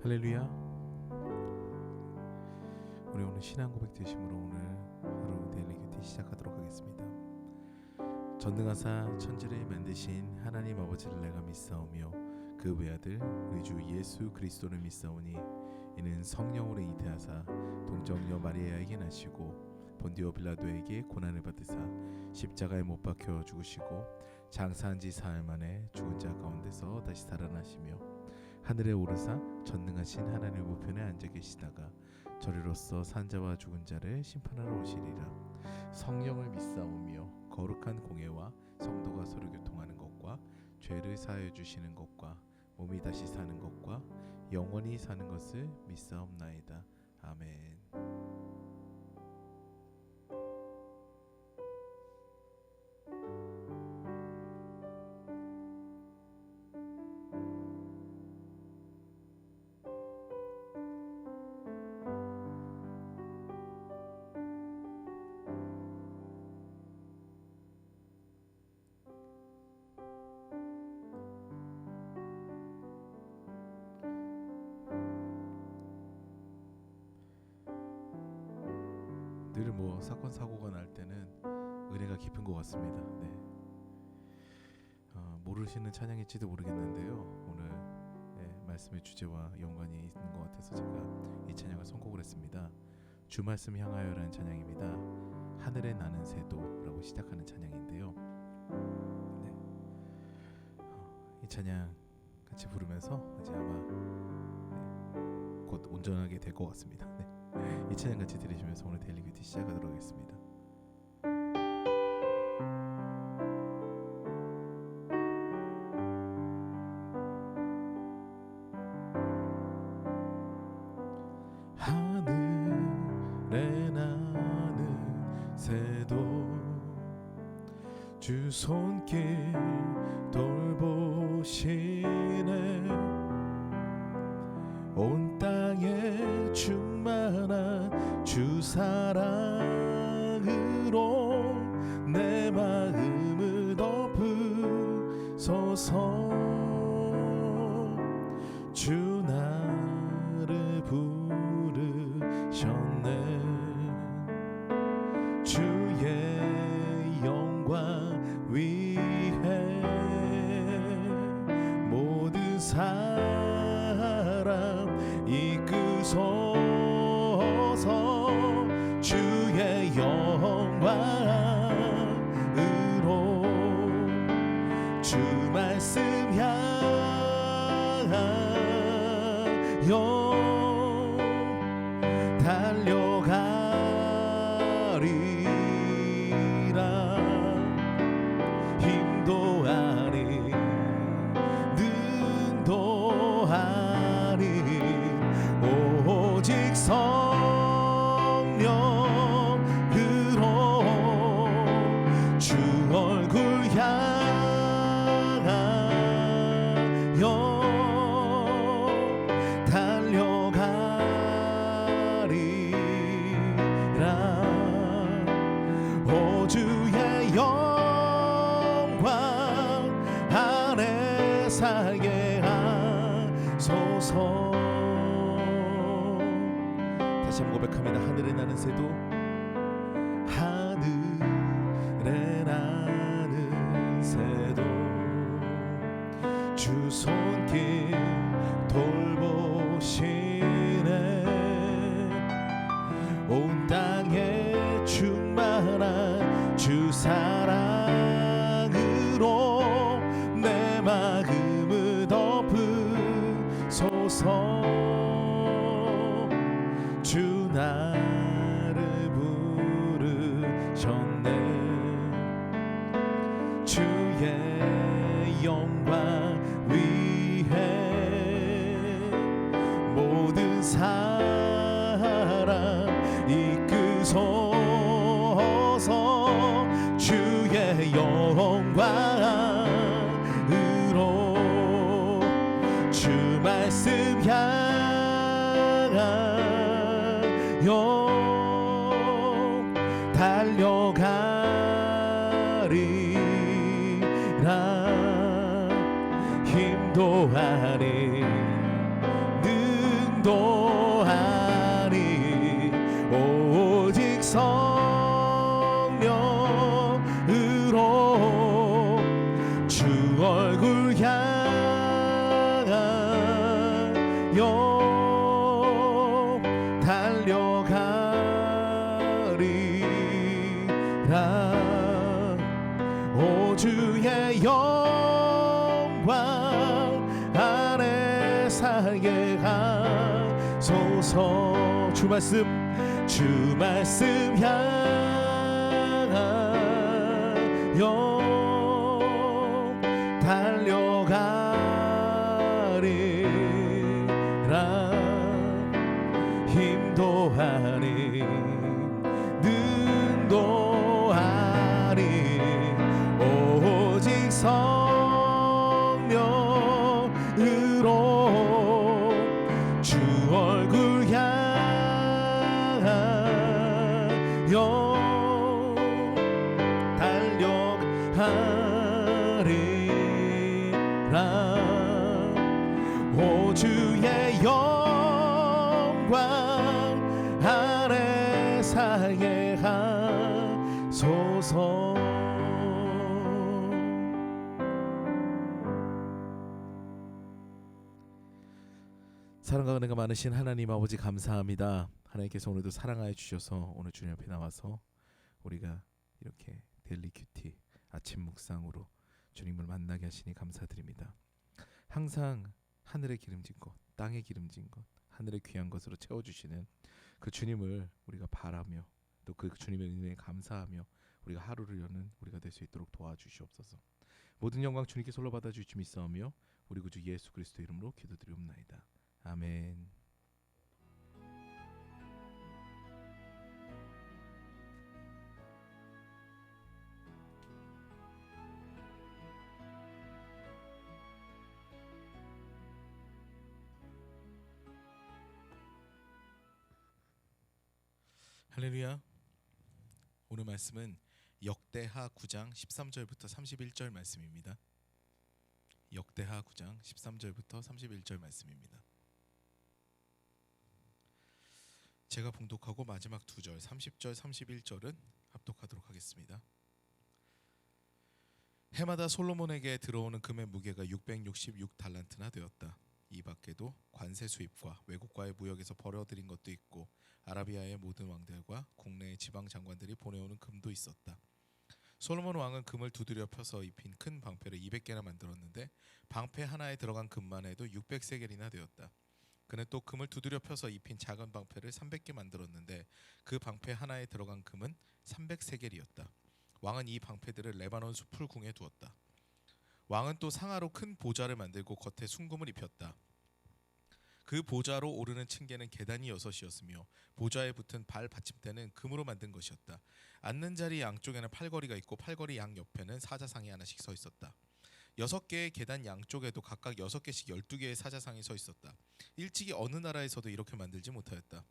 할렐루야. 우리 오늘 신앙 고백 되심으로 오늘 하루 데일리 큐티 시작하도록 하겠습니다. 전능하사 천지를 만드신 하나님 아버지를 내가 믿사오며 그 외아들 우리 주 예수 그리스도를 믿사오니 이는 성령으로 잉태하사 동정녀 마리아에게 나시고 본디오 빌라도에게 고난을 받으사 십자가에 못 박혀 죽으시고 장사한 지 사흘 만에 죽은 자 가운데서 다시 살아나시며 하늘에 오르사 전능하신 하나님 우편에 앉아 계시다가 저리로서 산자와 죽은 자를 심판하러 오시리라. 성령을 믿사오며 거룩한 공예와 성도가 서로 교통하는 것과 죄를 사하여 주시는 것과 몸이 다시 사는 것과 영원히 사는 것을 믿사옵나이다. 아멘. 늘 사건 사고가 날 때는 은혜가 깊은 것 같습니다. 네. 모르시는 찬양일지도 모르겠는데요. 오늘 말씀의 주제와 연관이 있는 것 같아서 제가 이 찬양을 선곡을 했습니다. 주 말씀 향하여라는 찬양입니다. 하늘에 나는 새도라고 시작하는 찬양인데요. 네. 이 찬양 같이 부르면서 이제 아마 곧 온전하게 될 것 같습니다. 네. 이 찬양 같이 들으시면서 오늘 데일리 큐티 시작하도록 하겠습니다. 하늘에 나는 새도 주 손길 돌보시네 온 땅에 충만한 주 사랑으로 내 마음을 덮으소서 주 나를 부르셨네 주의 영광 위해 모든 사람 이끄소서 주의 영광으로 주 말씀 향하여 달려가리라 힘도 아닌 능도 아닌 오직 성령으로 주 얼굴 향하여 달려가리라 오 주의 영광 안에 살게 하소서 다시 한번 고백합니다. 하늘에 나는 새도 하늘에 나는 새도 주 손길 돌보시네 온 땅에 충만한 주 사랑으로 내 마음을 덮으소서 주 나를 부르셨네 주의 영광 위해 모든 사람 이끄소서 주의 영광으로 주 말씀 향하여 달려가리라 힘도 아닌 달려가리라. 오 주의 영광 안에 살게 하소서. 주 말씀 향하여 달려가리라. 힘도 하니 능도 하니 오직 성령으로 주 얼굴 향하여 달려가리라. 오 주의 영광 안에 살게 하소서. 사랑과 은혜가 많으신 하나님 아버지 감사합니다. 하나님께서 오늘도 사랑하여 주셔서 오늘 주님 앞에 나와서 우리가 이렇게 데일리 큐티 아침 묵상으로 주님을 만나게 하시니 감사드립니다. 항상 하늘의 기름진 것, 땅의 기름진 것, 하늘의 귀한 것으로 채워주시는 그 주님을 우리가 바라며 또 그 주님의 은혜에 감사하며 우리가 하루를 여는 우리가 될 수 있도록 도와주시옵소서. 모든 영광 주님께 솔로 받아주시 믿사오며 우리 구주 예수 그리스도 이름으로 기도드리옵나이다. 아멘. 할렐루야. 오늘 말씀은 역대하 9장 13절부터 31절 말씀입니다. 역대하 9장 13절부터 31절 말씀입니다. 제가 봉독하고 마지막 두 절 30절 31절은 합독하도록 하겠습니다. 해마다 솔로몬에게 들어오는 금의 무게가 666달란트나 되었다. 이 밖에도 관세 수입과 외국과의 무역에서 벌어들인 것도 있고 아라비아의 모든 왕들과 국내의 지방 장관들이 보내오는 금도 있었다. 솔로몬 왕은 금을 두드려 펴서 입힌 큰 방패를 200개나 만들었는데 방패 하나에 들어간 금만 해도 600세겔이나 되었다. 그는 또 금을 두드려 펴서 입힌 작은 방패를 300개 만들었는데 그 방패 하나에 들어간 금은 300세겔이었다. 왕은 이 방패들을 레바논 숲을 궁에 두었다. 왕은 또 상아로 큰 보좌를 만들고 겉에 순금을 입혔다. 그 보좌로 오르는 층계는 계단이 6이었으며 보좌에 붙은 발 받침대는 금으로 만든 것이었다. 앉는 자리 양쪽에는 팔걸이가 있고 팔걸이 양 옆에는 사자상이 하나씩 서 있었다. 6개의 계단 양쪽에도 각각 6개씩 12개의 사자상이 서 있었다. 일찍이 어느 나라에서도 이렇게 만들지 못하였다.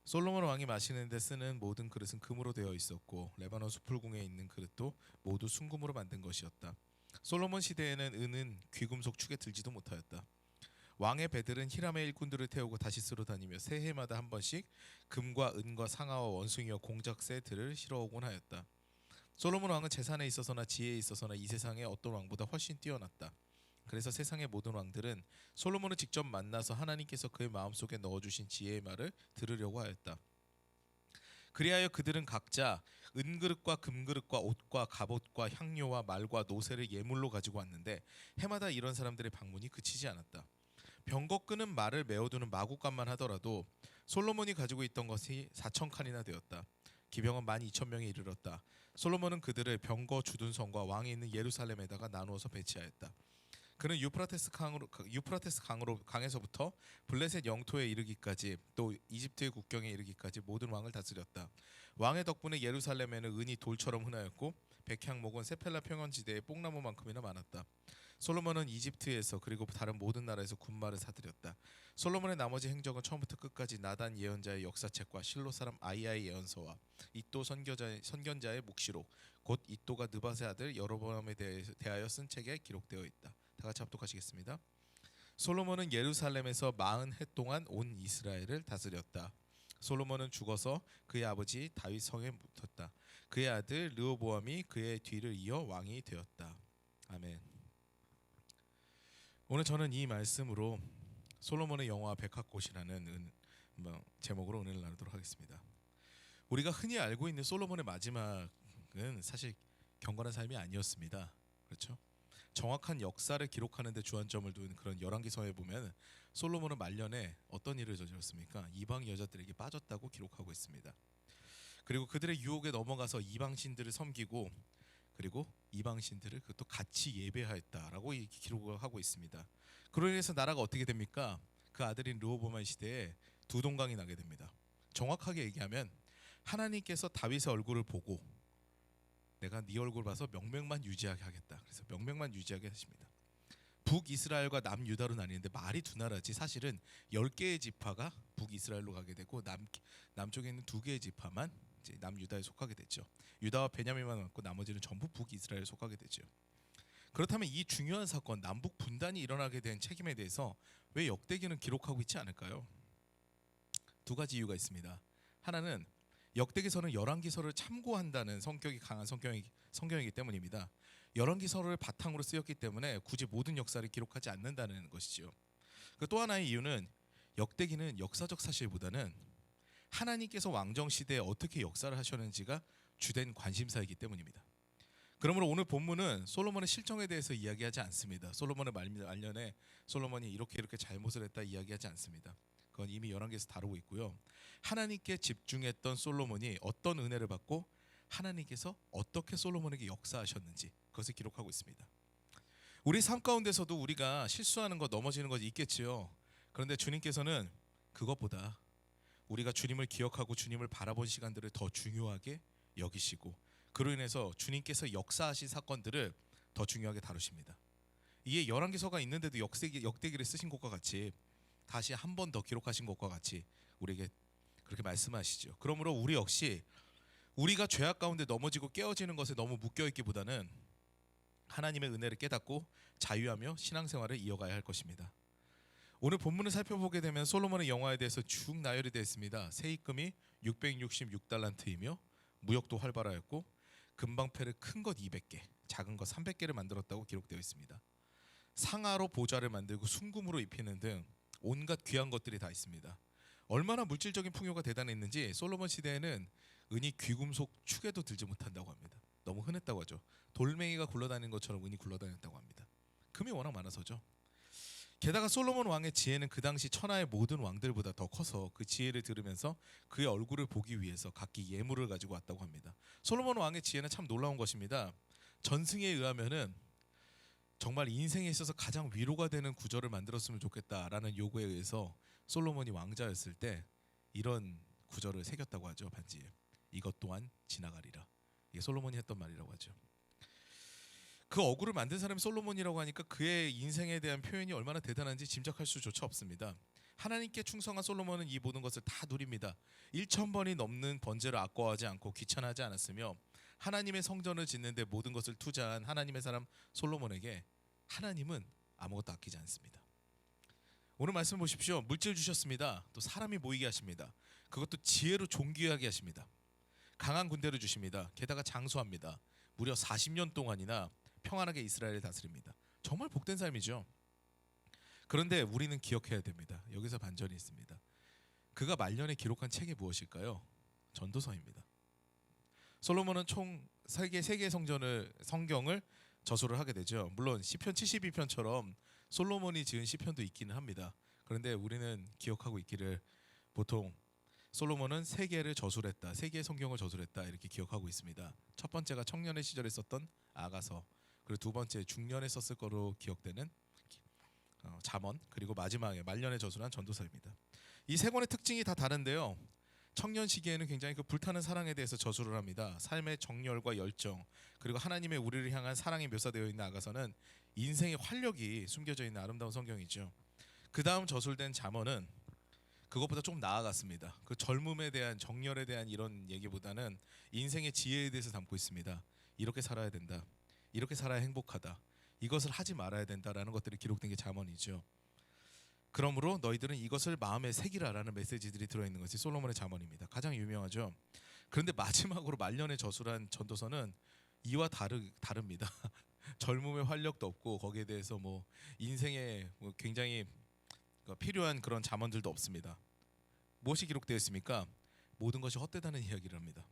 솔로몬 왕이 마시는 데 쓰는 모든 그릇은 금으로 되어 있었고 레바논 수풀궁에 있는 그릇도 모두 순금으로 만든 것이었다. 솔로몬 시대에는 은은 귀금속 축에 들지도 못하였다. 왕의 배들은 히람의 일꾼들을 태우고 다시스로 다니며 새해마다 한 번씩 금과 은과 상아와 원숭이와 공작새 들을 실어오곤 하였다. 솔로몬 왕은 재산에 있어서나 지혜에 있어서나 이 세상의 어떤 왕보다 훨씬 뛰어났다. 그래서 세상의 모든 왕들은 솔로몬을 직접 만나서 하나님께서 그의 마음속에 넣어주신 지혜의 말을 들으려고 하였다. 그리하여 그들은 각자 은그릇과 금그릇과 옷과 갑옷과 향료와 말과 노새를 예물로 가지고 왔는데 해마다 이런 사람들의 방문이 그치지 않았다. 병거 끄는 말을 메어두는 마구간만 하더라도 솔로몬이 가지고 있던 것이 4,000칸이나 되었다. 기병은 12,000명에 이르렀다. 솔로몬은 그들을 병거 주둔성과 왕이 있는 예루살렘에다가 나누어서 배치하였다. 그는 유프라테스 강에서부터 블레셋 영토에 이르기까지 또 이집트의 국경에 이르기까지 모든 왕을 다스렸다. 왕의 덕분에 예루살렘에는 은이 돌처럼 흔하였고 백향목은 세펠라 평원지대에 뽕나무만큼이나 많았다. 솔로몬은 이집트에서 그리고 다른 모든 나라에서 군마를 사들였다. 솔로몬의 나머지 행적은 처음부터 끝까지 나단 예언자의 역사책과 실로 사람 아이야의 예언서와 이도 선견자의 묵시록 곧 이도가 느밧의 아들 여로보암에 대하여 쓴 책에 기록되어 있다. 다 같이 합독하시겠습니다. 솔로몬은 예루살렘에서 40해 동안 온 이스라엘을 다스렸다. 솔로몬은 죽어서 그의 아버지 다윗 성에 묻혔다. 그의 아들 르호보암이 그의 뒤를 이어 왕이 되었다. 아멘. 오늘 저는 이 말씀으로 솔로몬의 영화 백합꽃이라는 제목으로 은혜를 나누도록 하겠습니다. 우리가 흔히 알고 있는 솔로몬의 마지막은 사실 경건한 삶이 아니었습니다. 그렇죠? 정확한 역사를 기록하는 데 주안점을 둔 그런 열왕기서에 보면 솔로몬은 말년에 어떤 일을 저질렀습니까? 이방 여자들에게 빠졌다고 기록하고 있습니다. 그리고 그들의 유혹에 넘어가서 이방 신들을 섬기고 그리고 이방 신들을 또 같이 예배하였다라고 기록을 하고 있습니다. 그로 인해서 나라가 어떻게 됩니까? 그 아들인 르호보암 시대에 두 동강이 나게 됩니다. 정확하게 얘기하면 하나님께서 다윗의 얼굴을 보고 내가 네 얼굴 봐서 명맥만 유지하게 하겠다. 그래서 명맥만 유지하게 하십니다. 북이스라엘과 남유다로 나뉘는데 말이 두 나라지 사실은 10개의 지파가 북이스라엘로 가게 되고 남쪽에 있는 2개의 지파만 이제 남유다에 속하게 됐죠. 유다와 베냐민만 남고 나머지는 전부 북이스라엘에 속하게 되죠. 그렇다면 이 중요한 사건 남북 분단이 일어나게 된 책임에 대해서 왜 역대기는 기록하고 있지 않을까요? 두 가지 이유가 있습니다. 하나는 역대기서는 열왕기서를 참고한다는 성격이 강한 성경이기 때문입니다. 열왕기서를 바탕으로 쓰였기 때문에 굳이 모든 역사를 기록하지 않는다는 것이죠. 또 하나의 이유는 역대기는 역사적 사실보다는 하나님께서 왕정 시대에 어떻게 역사를 하셨는지가 주된 관심사이기 때문입니다. 그러므로 오늘 본문은 솔로몬의 실정에 대해서 이야기하지 않습니다. 솔로몬의 말년에 솔로몬이 이렇게 잘못을 했다 이야기하지 않습니다. 그건 이미 열왕기에서 다루고 있고요. 하나님께 집중했던 솔로몬이 어떤 은혜를 받고 하나님께서 어떻게 솔로몬에게 역사하셨는지 그것을 기록하고 있습니다. 우리 삶 가운데서도 우리가 실수하는 것 넘어지는 것 있겠지요. 그런데 주님께서는 그것보다 우리가 주님을 기억하고 주님을 바라본 시간들을 더 중요하게 여기시고 그로 인해서 주님께서 역사하신 사건들을 더 중요하게 다루십니다. 이에 열왕기서가 있는데도 역대기를 쓰신 것과 같이 다시 한 번 더 기록하신 것과 같이 우리에게 그렇게 말씀하시죠. 그러므로 우리 역시 우리가 죄악 가운데 넘어지고 깨어지는 것에 너무 묶여있기보다는 하나님의 은혜를 깨닫고 자유하며 신앙생활을 이어가야 할 것입니다. 오늘 본문을 살펴보게 되면 솔로몬의 영화에 대해서 쭉 나열이 되어 있습니다. 세입금이 666달란트이며 무역도 활발하였고 금방패를 큰 것 200개, 작은 것 300개를 만들었다고 기록되어 있습니다. 상아로 보좌를 만들고 순금으로 입히는 등 온갖 귀한 것들이 다 있습니다. 얼마나 물질적인 풍요가 대단했는지 솔로몬 시대에는 은이 귀금속 축에도 들지 못한다고 합니다. 너무 흔했다고 하죠. 돌멩이가 굴러다니는 것처럼 은이 굴러다녔다고 합니다. 금이 워낙 많아서죠. 게다가 솔로몬 왕의 지혜는 그 당시 천하의 모든 왕들보다 더 커서 그 지혜를 들으면서 그의 얼굴을 보기 위해서 각기 예물을 가지고 왔다고 합니다. 솔로몬 왕의 지혜는 참 놀라운 것입니다. 전승에 의하면은 정말 인생에 있어서 가장 위로가 되는 구절을 만들었으면 좋겠다라는 요구에 의해서 솔로몬이 왕자였을 때 이런 구절을 새겼다고 하죠. 반지에. 이것 또한 지나가리라. 이게 솔로몬이 했던 말이라고 하죠. 그 어구를 만든 사람이 솔로몬이라고 하니까 그의 인생에 대한 표현이 얼마나 대단한지 짐작할 수조차 없습니다. 하나님께 충성한 솔로몬은 이 모든 것을 다 누립니다. 1000번이 넘는 번제를 아까워하지 않고 귀찮아하지 않았으며 하나님의 성전을 짓는 데 모든 것을 투자한 하나님의 사람 솔로몬에게 하나님은 아무것도 아끼지 않습니다. 오늘 말씀 보십시오. 물질 주셨습니다. 또 사람이 모이게 하십니다. 그것도 지혜로 존귀하게 하십니다. 강한 군대를 주십니다. 게다가 장수합니다. 무려 40년 동안이나 평안하게 이스라엘을 다스립니다. 정말 복된 삶이죠. 그런데 우리는 기억해야 됩니다. 여기서 반전이 있습니다. 그가 말년에 기록한 책이 무엇일까요? 전도서입니다. 솔로몬은 총 3개의 성경을 저술을 하게 되죠. 물론 시편 72편처럼 솔로몬이 지은 시편도 있기는 합니다. 그런데 우리는 기억하고 있기를 보통 솔로몬은 3개를 저술했다. 3개의 성경을 저술했다. 이렇게 기억하고 있습니다. 첫 번째가 청년의 시절에 썼던 아가서, 그리고 두 번째 중년에 썼을 거로 기억되는 잠언, 그리고 마지막에 말년에 저술한 전도서입니다. 이 3권의 특징이 다 다른데요. 청년 시기에는 굉장히 그 불타는 사랑에 대해서 저술을 합니다. 삶의 정열과 열정, 그리고 하나님의 우리를 향한 사랑이 묘사되어 있는 아가서는 인생의 활력이 숨겨져 있는 아름다운 성경이죠. 그 다음 저술된 잠언은 그것보다 조금 나아갔습니다. 그 젊음에 대한 정열에 대한 이런 얘기보다는 인생의 지혜에 대해서 담고 있습니다. 이렇게 살아야 된다. 이렇게 살아야 행복하다. 이것을 하지 말아야 된다라는 것들이 기록된 게 잠언이죠. 그러므로 너희들은 이것을 마음에 새기라라는 메시지들이 들어있는 것이 솔로몬의 잠언입니다. 가장 유명하죠. 그런데 마지막으로 말년에 저술한 전도서는 이와 다릅니다. 젊음의 활력도 없고 거기에 대해서 뭐 인생의 굉장히 필요한 그런 잠언들도 없습니다. 무엇이 기록되어 있습니까? 모든 것이 헛되다는 이야기를 합니다.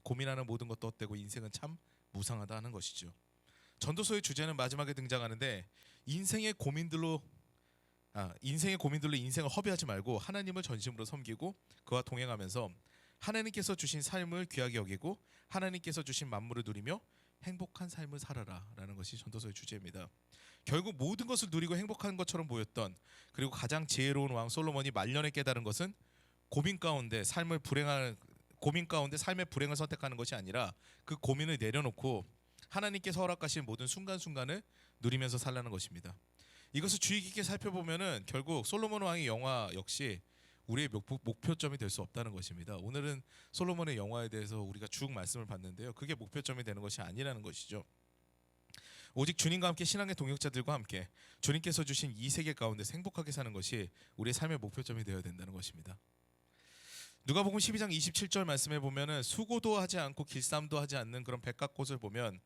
고민하는 모든 것도 헛되고 인생은 참 무상하다 하는 것이죠. 전도서의 주제는 마지막에 등장하는데 인생의 고민들로 인생을 허비하지 말고 하나님을 전심으로 섬기고 그와 동행하면서 하나님께서 주신 삶을 귀하게 여기고 하나님께서 주신 만물을 누리며 행복한 삶을 살아라라는 것이 전도서의 주제입니다. 결국 모든 것을 누리고 행복한 것처럼 보였던, 그리고 가장 지혜로운 왕 솔로몬이 말년에 깨달은 것은 고민 가운데 삶의 불행을 선택하는 것이 아니라 그 고민을 내려놓고 하나님께서 허락하신 모든 순간순간을 누리면서 살라는 것입니다. 이것을 주의 깊게 살펴보면은 결국 솔로몬 왕의 영화 역시 우리의 목표점이 될 수 없다는 것입니다. 오늘은 솔로몬의 영화에 대해서 우리가 쭉 말씀을 봤는데요, 그게 목표점이 되는 것이 아니라는 것이죠. 오직 주님과 함께 신앙의 동역자들과 함께 주님께서 주신 이 세계 가운데서 행복하게 사는 것이 우리의 삶의 목표점이 되어야 된다는 것입니다. 누가복음 12장 27절 말씀에 보면은 수고도 하지 않고 길쌈도 하지 않는 그런 백합꽃을 보면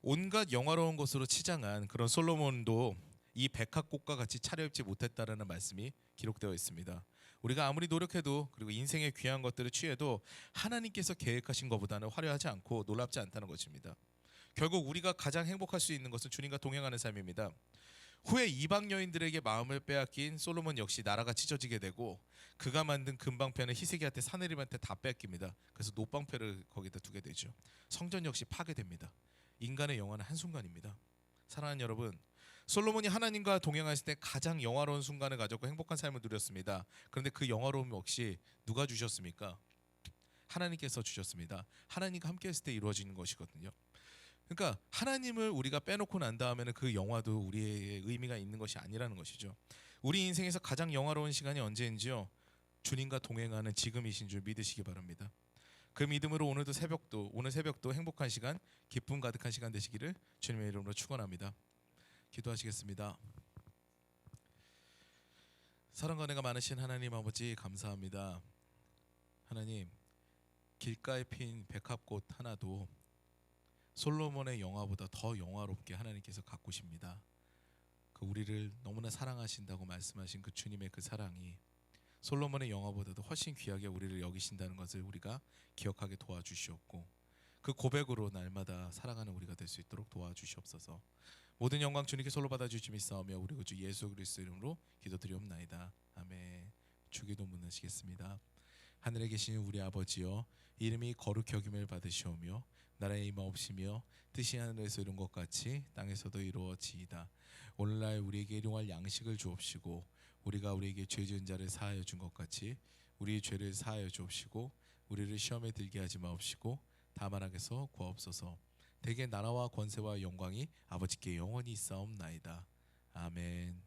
온갖 영화로운 것으로 치장한 그런 솔로몬도 이 백합꽃과 같이 차려입지 못했다라는 말씀이 기록되어 있습니다. 우리가 아무리 노력해도, 그리고 인생의 귀한 것들을 취해도 하나님께서 계획하신 것보다는 화려하지 않고 놀랍지 않다는 것입니다. 결국 우리가 가장 행복할 수 있는 것은 주님과 동행하는 삶입니다. 후에 이방 여인들에게 마음을 빼앗긴 솔로몬 역시 나라가 찢어지게 되고 그가 만든 금방패는 히스기야한테 사내립한테 다 뺏깁니다. 그래서 노방패를 거기다 두게 되죠. 성전 역시 파괴됩니다. 인간의 영화는 한순간입니다. 사랑하는 여러분, 솔로몬이 하나님과 동행했을 때 가장 영화로운 순간을 가졌고 행복한 삶을 누렸습니다. 그런데 그 영화로움 역시 누가 주셨습니까? 하나님께서 주셨습니다. 하나님과 함께 했을 때 이루어지는 것이거든요. 그러니까 하나님을 우리가 빼놓고 난 다음에는 그 영화도 우리의 의미가 있는 것이 아니라는 것이죠. 우리 인생에서 가장 영화로운 시간이 언제인지요? 주님과 동행하는 지금이신 줄 믿으시기 바랍니다. 그 믿음으로 오늘 새벽도 행복한 시간, 기쁨 가득한 시간 되시기를 주님의 이름으로 축원합니다. 기도하시겠습니다. 사랑과 은혜가 많으신 하나님 아버지, 감사합니다. 하나님, 길가에 핀 백합꽃 하나도 솔로몬의 영화보다 더 영화롭게 하나님께서 가꾸십니다. 그 우리를 너무나 사랑하신다고 말씀하신 그 주님의 그 사랑이 솔로몬의 영화보다도 훨씬 귀하게 우리를 여기신다는 것을 우리가 기억하게 도와주시옵고, 그 고백으로 날마다 살아가는 우리가 될 수 있도록 도와주시옵소서. 모든 영광 주님께 솔로 받아주시 믿사오며 우리 구주 예수 그리스도 이름으로 기도드리옵나이다. 아멘. 주기도문 하시겠습니다. 하늘에 계신 우리 아버지여, 이름이 거룩히 여김을 받으시오며 나라의 임하옵시며 뜻이 하늘에서 이룬 것 같이 땅에서도 이루어지이다. 오늘날 우리에게 일용할 양식을 주옵시고 우리가 우리에게 죄 지은 자를 사하여 준 것 같이 우리의 죄를 사하여 주옵시고 우리를 시험에 들게 하지 마옵시고 다만 악에서 구하옵소서. 대개 나라와 권세와 영광이 아버지께 영원히 있사옵나이다. 아멘.